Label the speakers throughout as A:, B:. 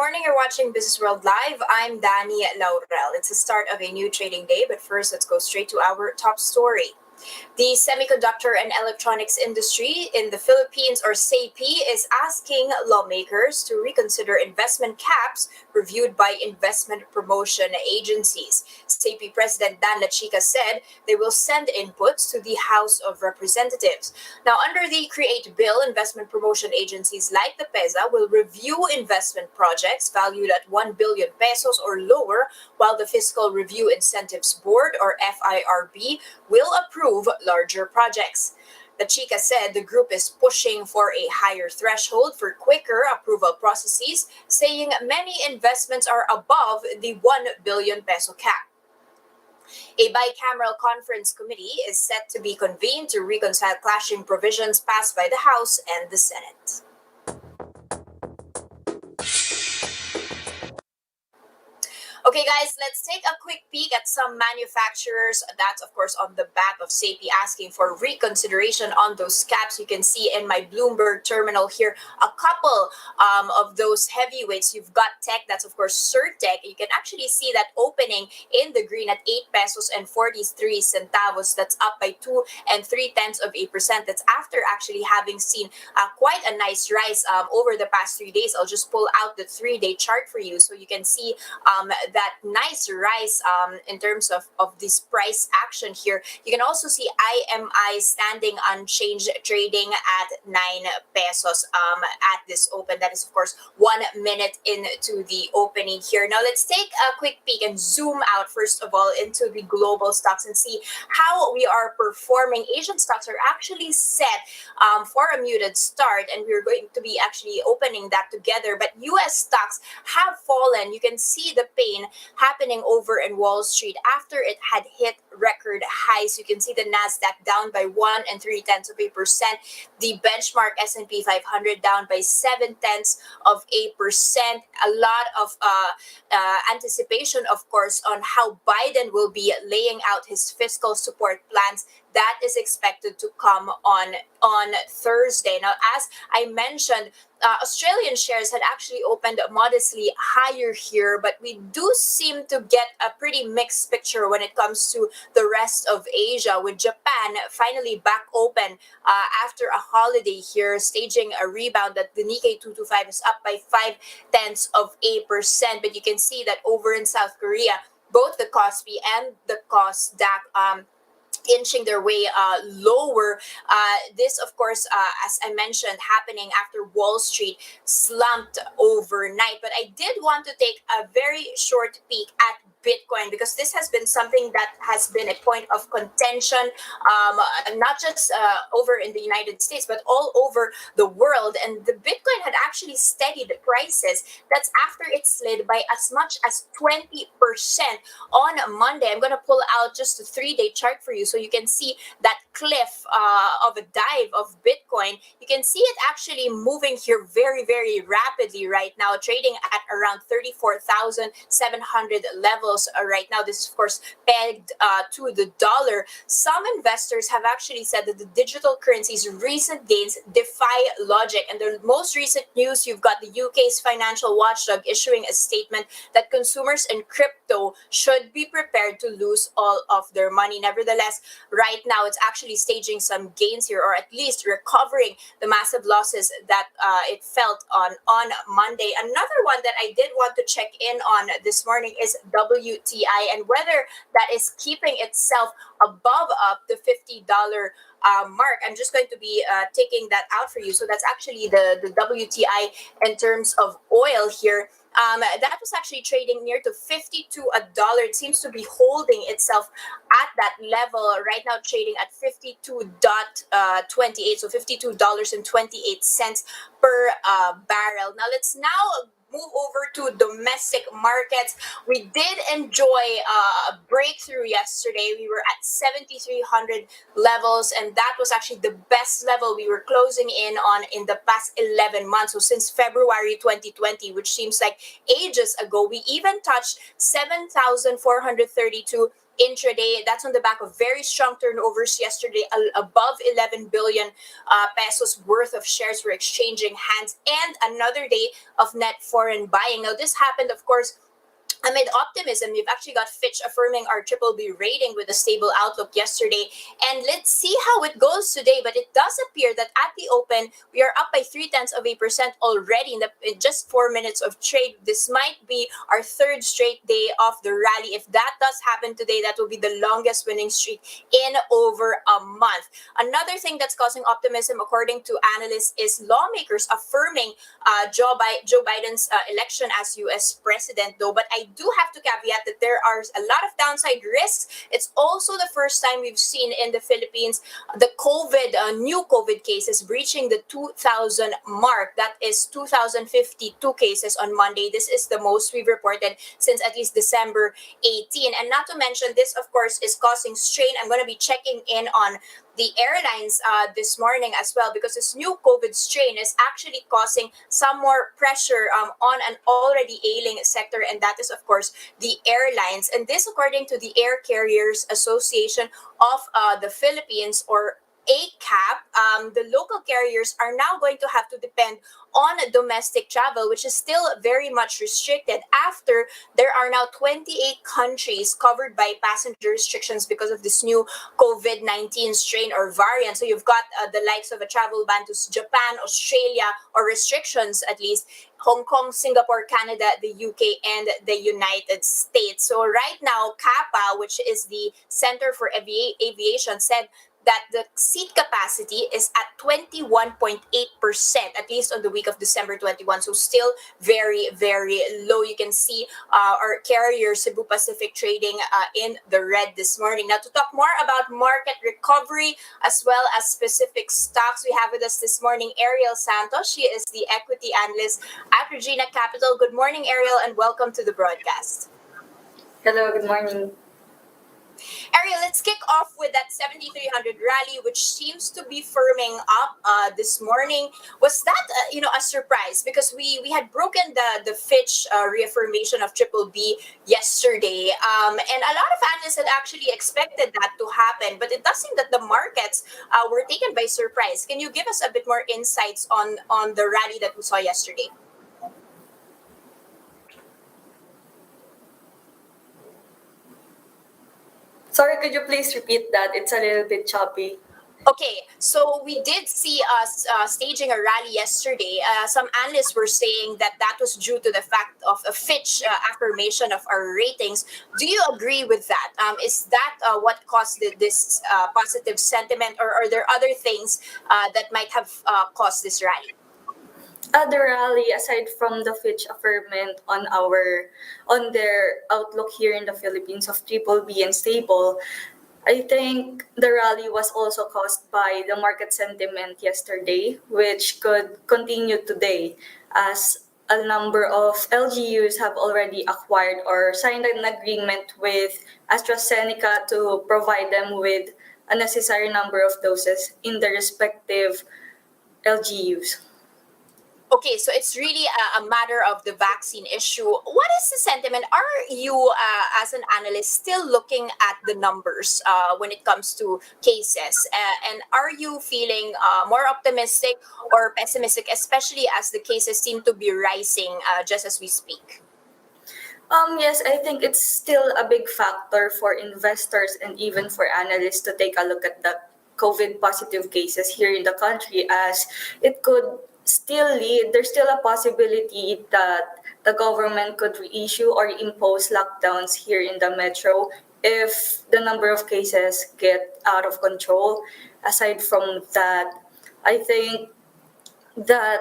A: morning. You're watching Business World Live. I'm Danie Laurel. It's the start of a new trading day, but first, let's go straight to our top story. The semiconductor and electronics industry in the Philippines, or SEIPI, is asking lawmakers to reconsider investment caps reviewed by investment promotion agencies. SEIPI President Dan Laurel said they will send inputs to the House of Representatives. Now, under the CREATE bill, investment promotion agencies like the PEZA will review investment projects valued at 1 billion pesos or lower, while the Fiscal Review Incentives Board, or FIRB, will approve larger projects. The Chica said the group is pushing for a higher threshold for quicker approval processes, saying many investments are above the 1 billion peso cap. A bicameral conference committee is set to be convened to reconcile clashing provisions passed by the House and the Senate. Okay, guys, let's take a quick peek at some manufacturers. That's, of course, on the back of SEIPI asking for reconsideration on those caps. You can see in my Bloomberg terminal here a couple of those heavyweights. You've got Tech, that's, of course, Surtech. You can actually see that opening in the green at 8 pesos and 43 centavos. That's up by 2 3/10%. That's after actually having seen quite a nice rise over the past 3 days. I'll just pull out the 3-day chart for you so you can see that nice rise in terms of this price action here. You can also see IMI standing unchanged, trading at 9 pesos at this open. That is, of course, 1 minute into the opening here. Now, let's take a quick peek and zoom out, first of all, into the global stocks and see how we are performing. Asian stocks are actually set for a muted start, and we're going to be actually opening that together. But U.S. stocks have fallen. You can see the pain happening over in Wall Street after it had hit record highs. You can see the Nasdaq down by 1 3/10%. The benchmark S&P 500 down by 0.7%. A lot of anticipation, of course, on how Biden will be laying out his fiscal support plans. That is expected to come on Thursday. Now, as I mentioned, Australian shares had actually opened modestly higher here, but we do seem to get a pretty mixed picture when it comes to the rest of Asia, with Japan finally back open after a holiday here, staging a rebound. That the Nikkei 225 is up by 0.5%. But you can see that over in South Korea, both the Kospi and the Kosdaq inching their way lower. This, of course, as I mentioned, happening after Wall Street slumped overnight. But I did want to take a very short peek at Bitcoin, because this has been something that has been a point of contention, not just over in the United States, but all over the world. And the Bitcoin had actually steadied prices. That's after it slid by as much as 20% on Monday. I'm going to pull out just a 3-day chart for you so you can see that cliff of a dive of Bitcoin. You can see it actually moving here very, very rapidly right now, trading at around 34,700 levels right now. This is, of course, pegged to the dollar. Some investors have actually said that the digital currency's recent gains defy logic. And the most recent news, you've got the UK's financial watchdog issuing a statement that consumers in crypto should be prepared to lose all of their money. Nevertheless, right now it's actually staging some gains here, or at least recovering the massive losses that it felt on Monday. Another one that I did want to check in on this morning is WTI, and whether that is keeping itself above the $50 mark. I'm just going to be taking that out for you. So that's actually the WTI in terms of oil here. That was actually trading near to $52 a dollar. It seems to be holding itself at that level right now, trading at 52.28, so $52.28 per barrel. Now let's move over to domestic markets. We did enjoy a breakthrough yesterday. We were at 7,300 levels, and that was actually the best level we were closing in on in the past 11 months. So since February 2020, which seems like ages ago, we even touched 7,432 intraday. That's on the back of very strong turnovers yesterday. Above 11 billion pesos worth of shares were exchanging hands, and another day of net foreign buying. Now, this happened, of course, amid optimism. We've actually got Fitch affirming our triple B rating with a stable outlook yesterday. And let's see how it goes today. But it does appear that at the open, we are up by 0.3% already in just 4 minutes of trade. This might be our third straight day of the rally. If that does happen today, that will be the longest winning streak in over a month. Another thing that's causing optimism, according to analysts, is lawmakers affirming Joe Biden's election as U.S. president, though. But I do have to caveat that there are a lot of downside risks. It's also the first time we've seen in the Philippines the new COVID cases breaching the 2,000 mark. That is 2,052 cases on Monday. This is the most we've reported since at least December 18. And not to mention, this, of course, is causing strain. I'm going to be checking in on the airlines this morning as well, because this new COVID strain is actually causing some more pressure on an already ailing sector, and that is, of course, the airlines. And this, according to the Air Carriers Association of the Philippines, or ACAP, the local carriers are now going to have to depend on domestic travel, which is still very much restricted after there are now 28 countries covered by passenger restrictions because of this new COVID-19 strain or variant. So you've got the likes of a travel ban to Japan, Australia, or restrictions at least, Hong Kong, Singapore, Canada, the UK, and the United States. So right now, CAPA, which is the Center for Aviation, said that the seat capacity is at 21.8%, at least on the week of December 21. So still very, very low. You can see our carrier Cebu Pacific trading in the red this morning. Now, to talk more about market recovery as well as specific stocks, we have with us this morning Arielle Santos. She is the equity analyst at Regina Capital. Good morning, Arielle, and welcome to the broadcast.
B: Hello, good morning.
A: Arielle, let's kick off with that 7,300 rally, which seems to be firming up this morning. Was that a surprise? Because we had broken the Fitch reaffirmation of triple B yesterday, and a lot of analysts had actually expected that to happen. But it does seem that the markets were taken by surprise. Can you give us a bit more insights on the rally that we saw yesterday?
B: Sorry, could you please repeat that? It's a little bit choppy.
A: Okay, so we did see us staging a rally yesterday. Some analysts were saying that was due to the fact of a Fitch affirmation of our ratings. Do you agree with that? Is that what caused this positive sentiment, or are there other things that might have caused this rally?
B: The rally, aside from the Fitch affirmation on their outlook here in the Philippines of triple B and stable, I think the rally was also caused by the market sentiment yesterday, which could continue today as a number of LGUs have already acquired or signed an agreement with AstraZeneca to provide them with a necessary number of doses in the respective LGUs.
A: Okay, so it's really a matter of the vaccine issue. What is the sentiment? Are you, as an analyst, still looking at the numbers when it comes to cases? And are you feeling more optimistic or pessimistic, especially as the cases seem to be rising just as we speak?
B: Yes, I think it's still a big factor for investors and even for analysts to take a look at the COVID positive cases here in the country, as it could still lead, there's still a possibility that the government could reissue or impose lockdowns here in the metro if the number of cases get out of control. Aside from that, I think that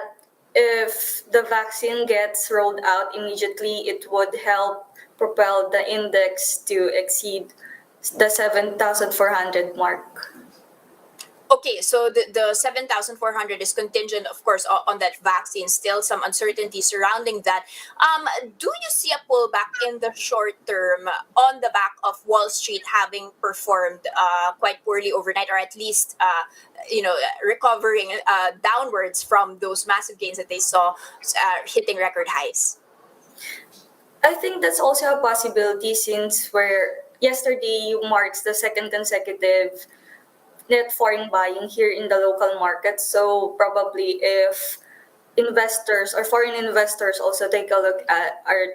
B: if the vaccine gets rolled out immediately, it would help propel the index to exceed the 7,400 mark.
A: Okay, so the 7,400 is contingent, of course, on that vaccine. Still some uncertainty surrounding that. Do you see a pullback in the short term on the back of Wall Street having performed quite poorly overnight, or at least recovering downwards from those massive gains that they saw hitting record highs?
B: I think that's also a possibility since we're yesterday marks the second consecutive net foreign buying here in the local market. So probably if investors or foreign investors also take a look at are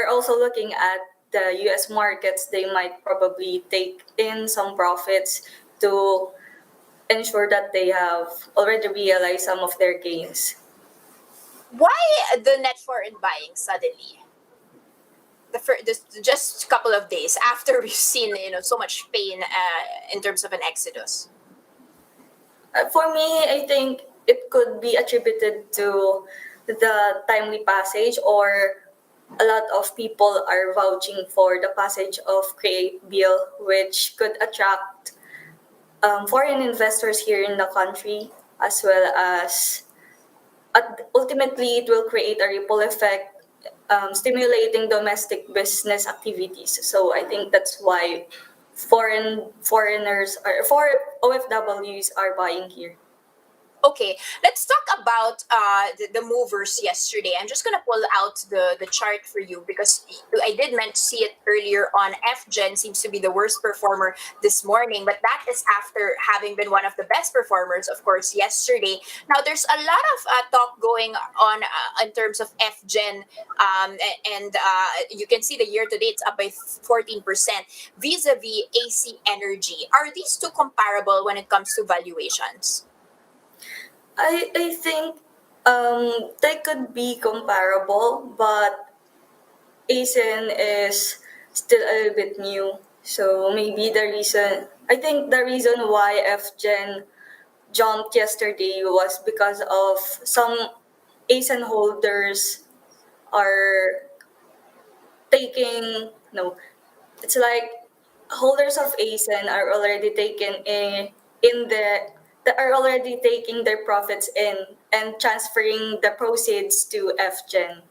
B: also looking at the US markets, they might probably take in some profits to ensure that they have already realized some of their gains.
A: Why the net foreign buying suddenly? Just a couple of days after we've seen so much pain in terms of an exodus.
B: For me, I think it could be attributed to the timely passage, or a lot of people are vouching for the passage of Create Bill, which could attract foreign investors here in the country, as well as ultimately it will create a ripple effect, stimulating domestic business activities. So I think that's why foreigners or OFWs are buying here.
A: Okay, let's talk about the movers yesterday. I'm just gonna pull out the chart for you because I did meant to see it earlier on. FGen seems to be the worst performer this morning, but that is after having been one of the best performers, of course, yesterday. Now, there's a lot of talk going on in terms of FGen, and you can see the year to date it's up by 14% vis-a-vis AC Energy. Are these two comparable when it comes to valuations?
B: I think they could be comparable, but ASIN is still a little bit new. So maybe I think the reason why FGen jumped yesterday was because of some ASIN holders are taking, no, it's like holders of ASIN are already taken in the that are already taking their profits in and transferring the proceeds to FGen.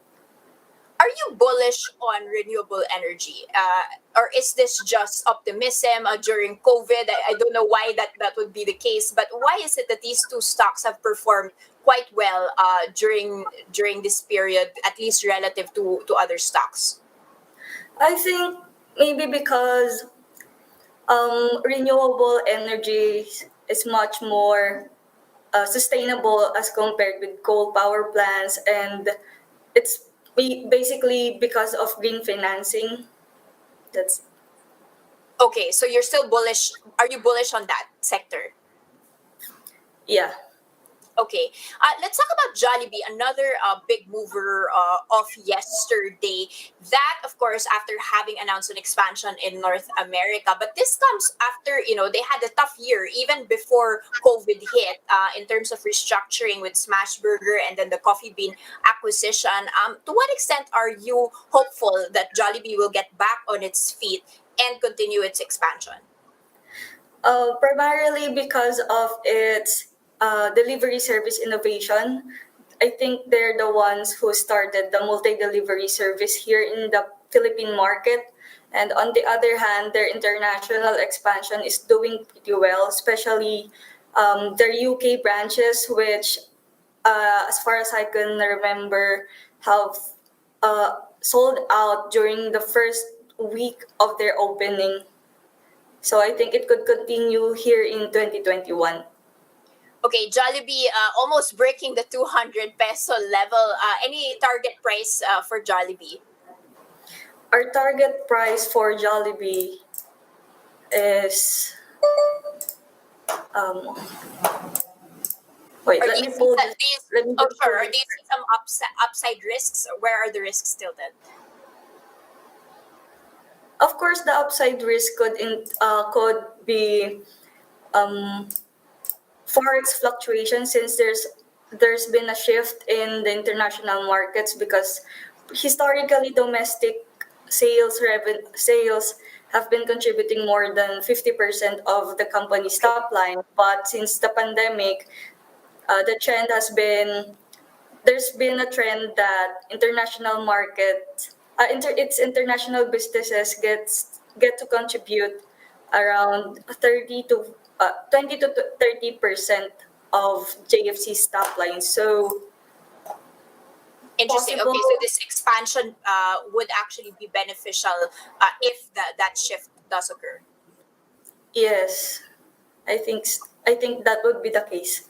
A: Are you bullish on renewable energy? Or is this just optimism during COVID? I don't know why that would be the case, but why is it that these two stocks have performed quite well during this period, at least relative to other stocks?
B: I think maybe because renewable energy is much more sustainable as compared with coal power plants, and it's basically because of green financing. That's
A: Okay, so you're still bullish. Are you bullish on that sector?
B: yeah.
A: Okay, let's talk about Jollibee, another big mover of yesterday. That, of course, after having announced an expansion in North America, but this comes after they had a tough year even before COVID hit in terms of restructuring with Smashburger and then the Coffee Bean acquisition. To what extent are you hopeful that Jollibee will get back on its feet and continue its expansion?
B: Primarily because of its delivery service innovation. I think they're the ones who started the multi-delivery service here in the Philippine market. And on the other hand, their international expansion is doing pretty well, especially their UK branches, which, as far as I can remember, have sold out during the first week of their opening. So I think it could continue here in 2021.
A: Okay, Jollibee almost breaking the 200 peso level. Any target price for Jollibee?
B: Our target price for Jollibee is um wait,
A: Or do
B: let
A: you
B: me
A: see
B: pull
A: that?
B: this let me
A: Oh,
B: just pull
A: sure. Or do
B: this.
A: you see some upside risks? Where are the risks tilted?
B: Of course, the upside risk could be um forex fluctuation, since there's been a shift in the international markets, because historically domestic sales have been contributing more than 50% of the company's top line, but since the pandemic, the trend has been there's been a trend that its international businesses get to contribute around 20 to 30% of JFC's top line. So
A: Interesting.
B: possible.
A: Okay, so this expansion would actually be beneficial if that shift does occur.
B: Yes, I think that would be the case.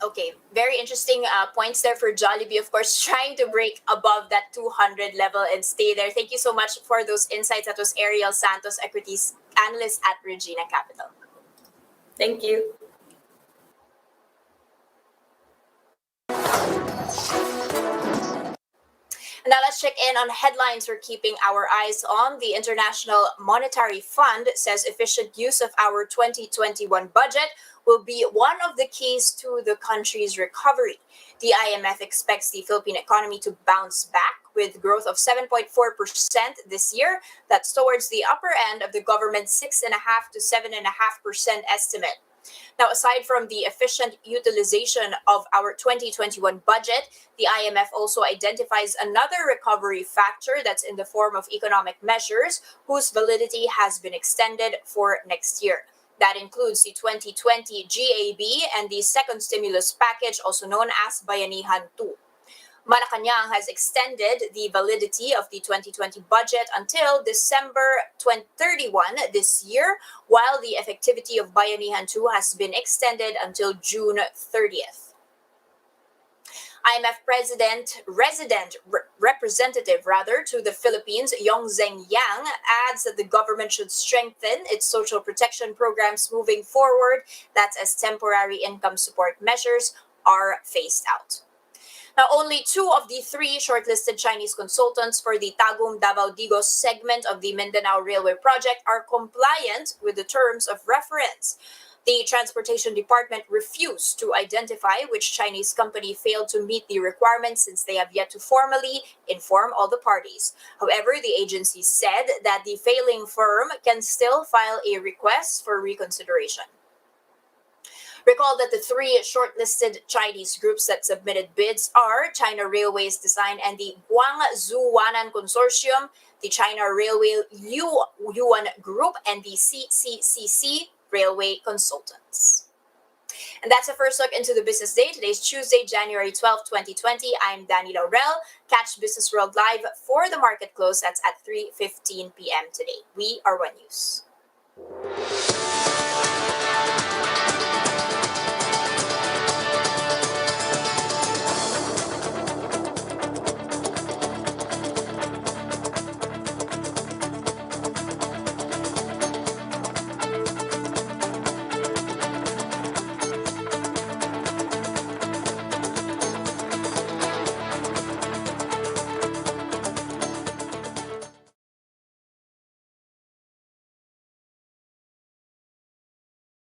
A: Okay, very interesting points there for Jollibee. Of course, trying to break above that 200 level and stay there. Thank you so much for those insights. That was Arielle Santos, Equities Analyst at Regina Capital.
B: Thank you.
A: Now let's check in on headlines we're keeping our eyes on. The International Monetary Fund says efficient use of our 2021 budget will be one of the keys to the country's recovery. The IMF expects the Philippine economy to bounce back with growth of 7.4% this year. That's towards the upper end of the government's 6.5 to 7.5% estimate. Now, aside from the efficient utilization of our 2021 budget, the IMF also identifies another recovery factor that's in the form of economic measures whose validity has been extended for next year. That includes the 2020 GAB and the second stimulus package, also known as Bayanihan 2. Malacanang has extended the validity of the 2020 budget until December 31 this year, while the effectivity of Bayanihan 2 has been extended until June 30th. IMF representative to the Philippines, Yongzeng Yang, adds that the government should strengthen its social protection programs moving forward. That's as temporary income support measures are phased out. Now, only 2 of the 3 shortlisted Chinese consultants for the Tagum-Davao-Digos segment of the Mindanao Railway project are compliant with the terms of reference. The Transportation Department refused to identify which Chinese company failed to meet the requirements since they have yet to formally inform all the parties. However, the agency said that the failing firm can still file a request for reconsideration. Recall that the 3 shortlisted Chinese groups that submitted bids are China Railways Design and the Guangzhou Wanan Consortium, the China Railway Yuan Group, and the CCCC Railway Consultants. And that's the first look into the business day. Today's Tuesday, January 12, 2020. I'm Danie Laurel. Catch Business World Live for the market close. That's at 3:15 p.m. today. We are One News.